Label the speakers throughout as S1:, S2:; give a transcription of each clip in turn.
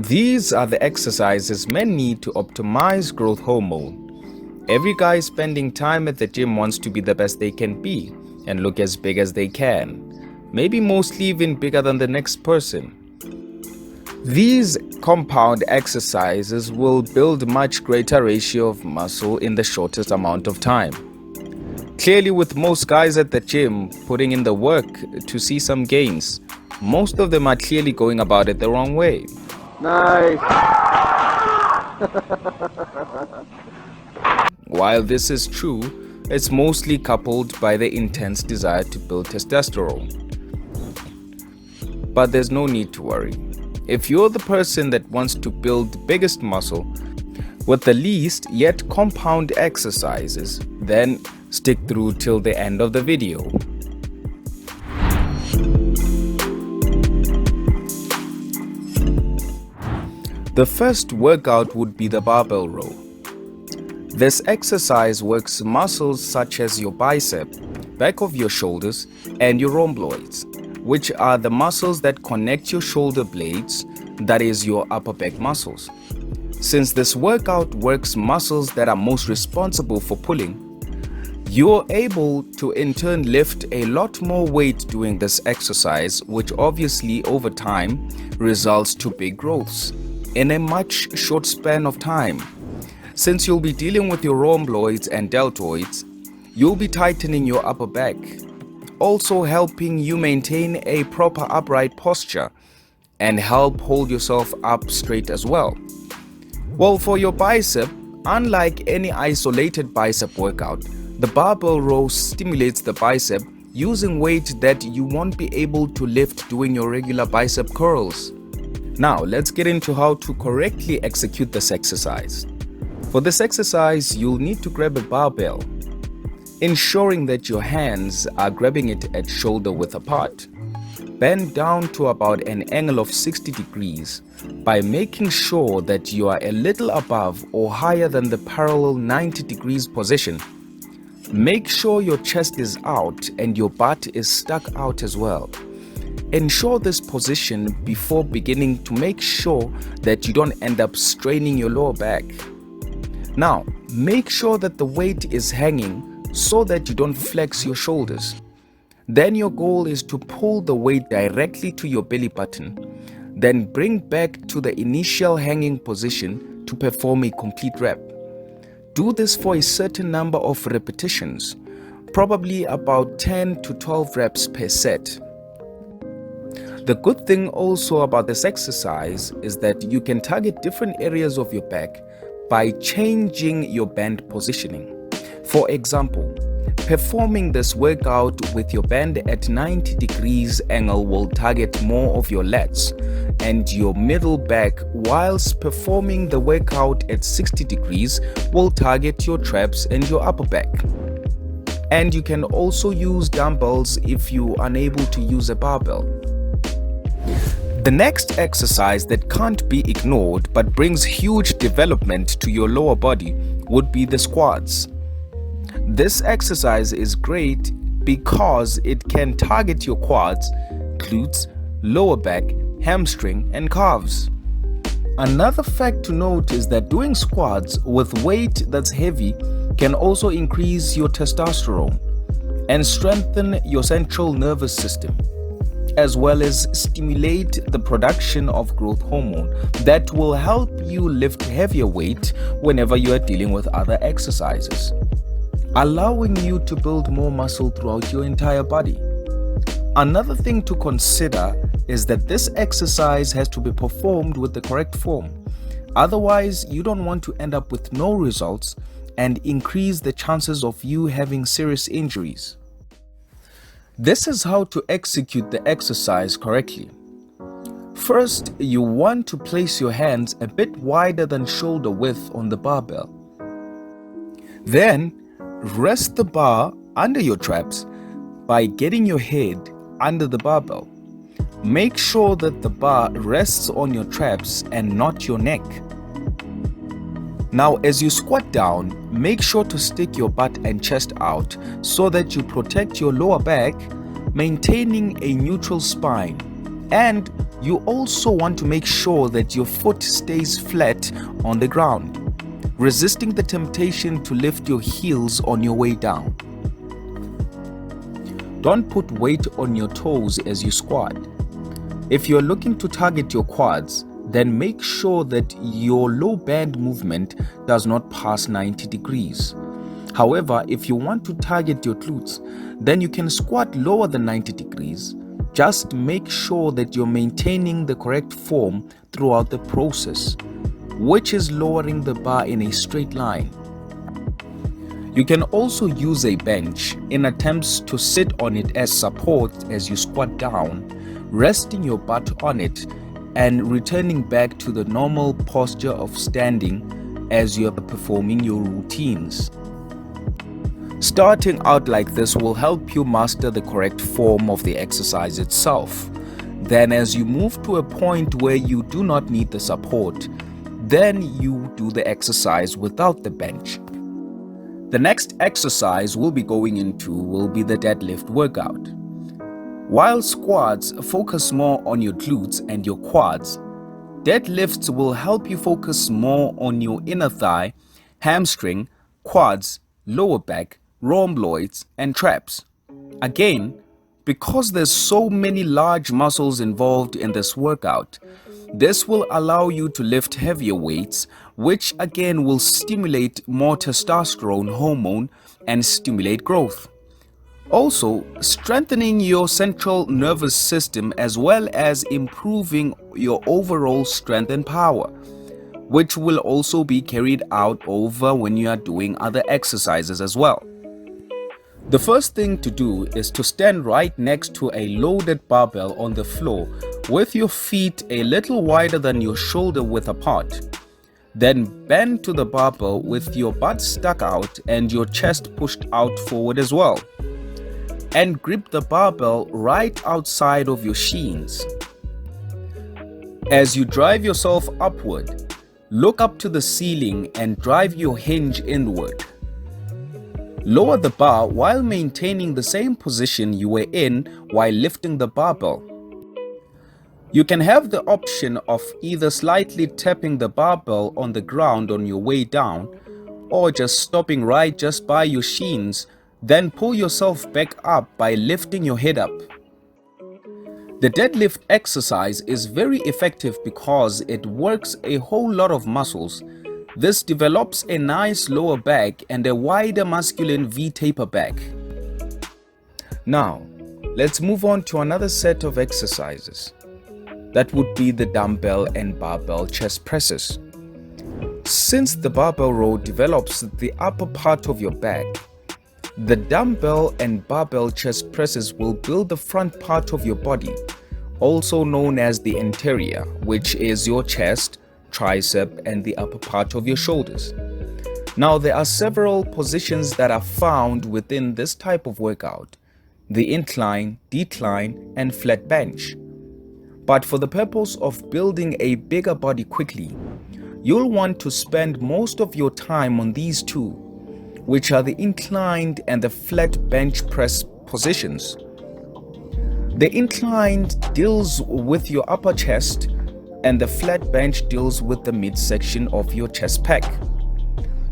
S1: These are the exercises men need to optimize growth hormone. Every guy spending time at the gym wants to be the best they can be and look as big as they can, maybe mostly even bigger than the next person. These compound exercises will build much greater ratio of muscle in the shortest amount of time. Clearly, with most guys at the gym putting in the work to see some gains, most of them are clearly going about it the wrong way.
S2: Nice.
S1: While this is true, it's mostly coupled by the intense desire to build testosterone. But there's no need to worry. If you're the person that wants to build the biggest muscle with the least yet compound exercises, then stick through till the end of the video. The first workout would be the barbell row. This exercise works muscles such as your bicep, back of your shoulders, and your rhomboids, which are the muscles that connect your shoulder blades, that is your upper back muscles. Since this workout works muscles that are most responsible for pulling, you're able to in turn lift a lot more weight doing this exercise, which obviously over time results to big growths in a much short span of time. Since you'll be dealing with your rhomboids and deltoids, you'll be tightening your upper back, also helping you maintain a proper upright posture and help hold yourself up straight as well. Well, for your bicep, unlike any isolated bicep workout, the barbell row stimulates the bicep using weight that you won't be able to lift doing your regular bicep curls. Now, let's get into how to correctly execute this exercise. For this exercise, you'll need to grab a barbell, ensuring that your hands are grabbing it at shoulder width apart. Bend down to about an angle of 60 degrees by making sure that you are a little above or higher than the parallel 90 degrees position. Make sure your chest is out and your butt is stuck out as well. Ensure this position before beginning to make sure that you don't end up straining your lower back. Now, make sure that the weight is hanging so that you don't flex your shoulders. Then your goal is to pull the weight directly to your belly button, then bring back to the initial hanging position to perform a complete rep. Do this for a certain number of repetitions, probably about 10 to 12 reps per set. The good thing also about this exercise is that you can target different areas of your back by changing your band positioning. For example, performing this workout with your band at 90 degrees angle will target more of your lats and your middle back, whilst performing the workout at 60 degrees will target your traps and your upper back. And you can also use dumbbells if you're unable to use a barbell. The next exercise that can't be ignored but brings huge development to your lower body would be the squats. This exercise is great because it can target your quads, glutes, lower back, hamstring, and calves. Another fact to note is that doing squats with weight that's heavy can also increase your testosterone and strengthen your central nervous system, as well as stimulate the production of growth hormone that will help you lift heavier weight whenever you are dealing with other exercises, allowing you to build more muscle throughout your entire body. Another thing to consider is that this exercise has to be performed with the correct form. Otherwise, you don't want to end up with no results and increase the chances of you having serious injuries. This is how to execute the exercise correctly. First, you want to place your hands a bit wider than shoulder width on the barbell. Then, rest the bar under your traps by getting your head under the barbell. Make sure that the bar rests on your traps and not your neck. Now, as you squat down, make sure to stick your butt and chest out so that you protect your lower back, maintaining a neutral spine. And You also want to make sure that your foot stays flat on the ground, resisting the temptation to lift your heels on your way down. Don't put weight on your toes as you squat. If you're looking to target your quads, then make sure that your low band movement does not pass 90 degrees. However, if you want to target your glutes, then you can squat lower than 90 degrees. Just make sure that you're maintaining the correct form throughout the process, which is lowering the bar in a straight line. You can also use a bench in attempts to sit on it as support as you squat down, resting your butt on it and returning back to the normal posture of standing as you are performing your routines. Starting out like this will help you master the correct form of the exercise itself. Then as you move to a point where you do not need the support, then you do the exercise without the bench. The next exercise we'll be going into will be the deadlift workout. While squats focus more on your glutes and your quads, deadlifts will help you focus more on your inner thigh, hamstring, quads, lower back, rhomboids, and traps. Again, because there's so many large muscles involved in this workout, this will allow you to lift heavier weights, which again will stimulate more testosterone hormone and stimulate growth. Also, strengthening your central nervous system as well as improving your overall strength and power, which will also be carried out over when you are doing other exercises as well. The first thing to do is to stand right next to a loaded barbell on the floor with your feet a little wider than your shoulder width apart. Then bend to the barbell with your butt stuck out and your chest pushed out forward as well. And grip the barbell right outside of your shins. As you drive yourself upward, look up to the ceiling and drive your hinge inward. Lower the bar while maintaining the same position you were in while lifting the barbell. You can have the option of either slightly tapping the barbell on the ground on your way down, or just stopping right just by your shins, then pull yourself back up by lifting your head up. The deadlift exercise is very effective because it works a whole lot of muscles. This develops a nice lower back and a wider masculine V-taper back. Now, let's move on to another set of exercises. That would be the dumbbell and barbell chest presses. Since the barbell row develops the upper part of your back, the dumbbell and barbell chest presses will build the front part of your body, also known as the anterior, which is your chest, tricep, and the upper part of your shoulders. Now, there are several positions that are found within this type of workout: the incline, decline, and flat bench. But for the purpose of building a bigger body quickly, you'll want to spend most of your time on these two, which are the inclined and the flat bench press positions. The inclined deals with your upper chest and the flat bench deals with the midsection of your chest pack.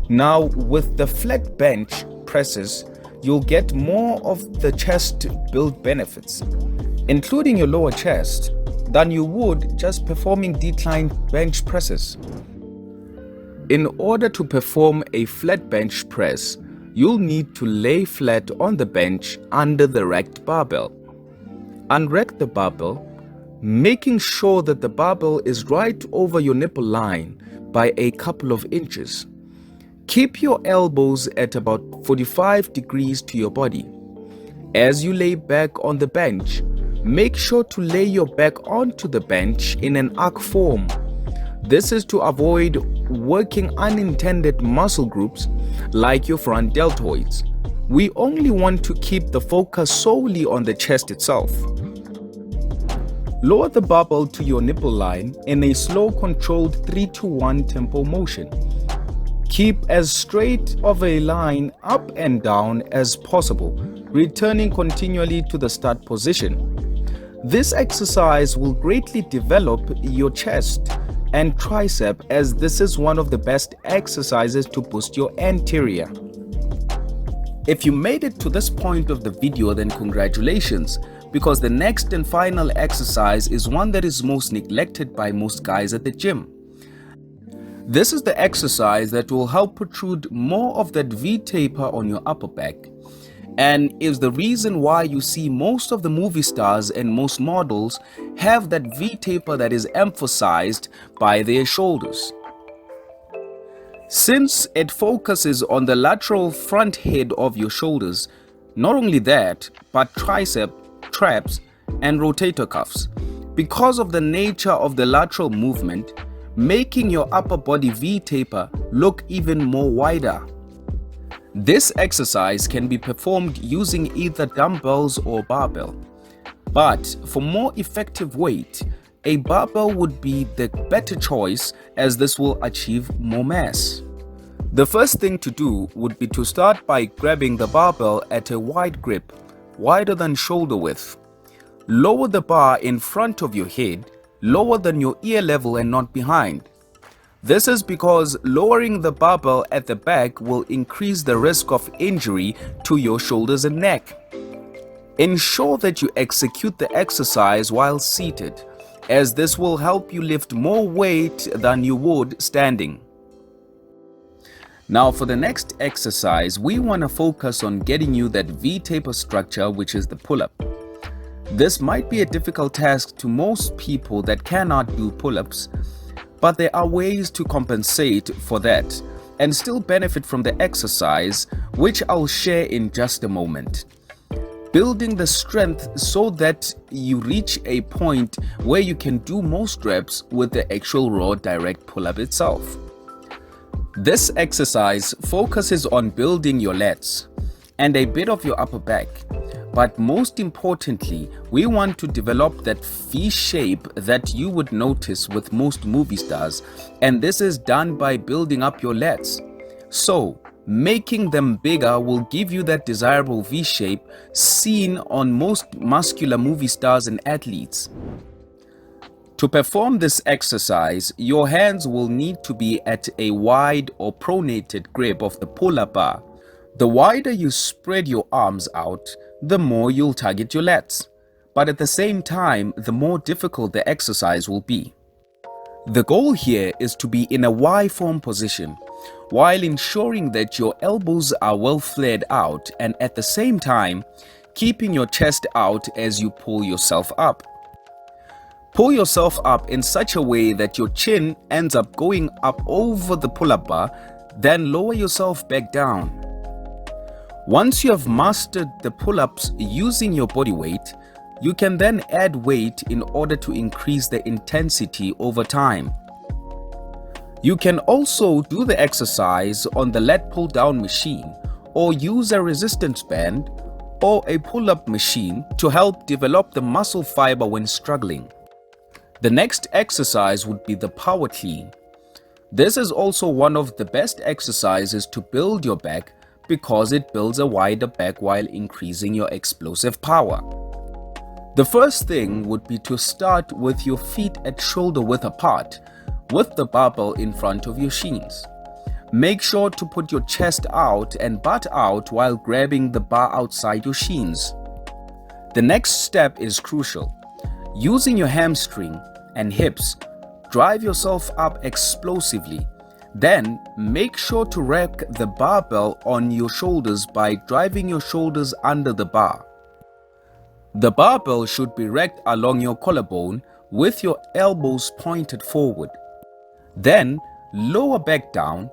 S1: Now, with the flat bench presses, you'll get more of the chest build benefits, including your lower chest, than you would just performing decline bench presses. In order to perform a flat bench press, you'll need to lay flat on the bench under the racked barbell. Unrack the barbell, making sure that the barbell is right over your nipple line by a couple of inches. Keep your elbows at about 45 degrees to your body. As you lay back on the bench, make sure to lay your back onto the bench in an arc form. This is to avoid working unintended muscle groups like your front deltoids. We only want to keep the focus solely on the chest itself. Lower the barbell to your nipple line in a slow controlled 3-to-1 tempo motion. Keep as straight of a line up and down as possible, returning continually to the start position. This exercise will greatly develop your chest and tricep, as this is one of the best exercises to boost your anterior. If you made it to this point of the video, then congratulations, because the next and final exercise is one that is most neglected by most guys at the gym. This is the exercise that will help protrude more of that V-taper on your upper back, and is the reason why you see most of the movie stars and most models have that V-taper that is emphasized by their shoulders. Since it focuses on the lateral front head of your shoulders, not only that, but tricep, traps, and rotator cuffs. Because of the nature of the lateral movement, making your upper body V-taper look even more wider. This exercise can be performed using either dumbbells or barbell. But for more effective weight, a barbell would be the better choice, as this will achieve more mass. The first thing to do would be to start by grabbing the barbell at a wide grip, wider than shoulder width. Lower the bar in front of your head, lower than your ear level and not behind. This is because lowering the barbell at the back will increase the risk of injury to your shoulders and neck. Ensure that you execute the exercise while seated, as this will help you lift more weight than you would standing. Now for the next exercise, we want to focus on getting you that V-taper structure, which is the pull-up. This might be a difficult task to most people that cannot do pull-ups, but there are ways to compensate for that and still benefit from the exercise, which I'll share in just a moment. Building the strength so that you reach a point where you can do most reps with the actual raw direct pull-up itself. This exercise focuses on building your lats and a bit of your upper back, but most importantly, we want to develop that V shape that you would notice with most movie stars, and this is done by building up your lats. So, making them bigger will give you that desirable V shape seen on most muscular movie stars and athletes. To perform this exercise, your hands will need to be at a wide or pronated grip of the pull-up bar. The wider you spread your arms out, the more you'll target your lats. But at the same time, the more difficult the exercise will be. The goal here is to be in a Y form position, while ensuring that your elbows are well flared out, and at the same time, keeping your chest out as you pull yourself up. Pull yourself up in such a way that your chin ends up going up over the pull-up bar, then lower yourself back down. Once you have mastered the pull-ups using your body weight, you can then add weight in order to increase the intensity over time. You can also do the exercise on the lat pull down machine, or use a resistance band or a pull-up machine to help develop the muscle fiber when struggling. The next exercise would be the power clean. This is also one of the best exercises to build your back, because it builds a wider back while increasing your explosive power. The first thing would be to start with your feet at shoulder width apart, with the barbell in front of your shins. Make sure to put your chest out and butt out while grabbing the bar outside your shins. The next step is crucial. Using your hamstring and hips, drive yourself up explosively. Then, make sure to rack the barbell on your shoulders by driving your shoulders under the bar. The barbell should be racked along your collarbone with your elbows pointed forward. Then, lower back down,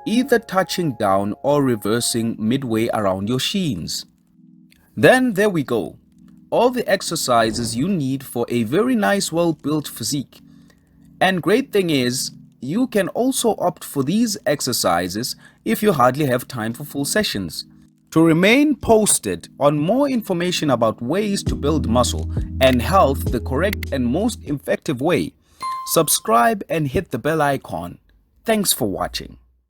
S1: either touching down or reversing midway around your shins. Then there we go. All the exercises you need for a very nice, well-built physique. And great thing is, you can also opt for these exercises if you hardly have time for full sessions. To remain posted on more information about ways to build muscle and health the correct and most effective way, subscribe and hit the bell icon. Thanks for watching.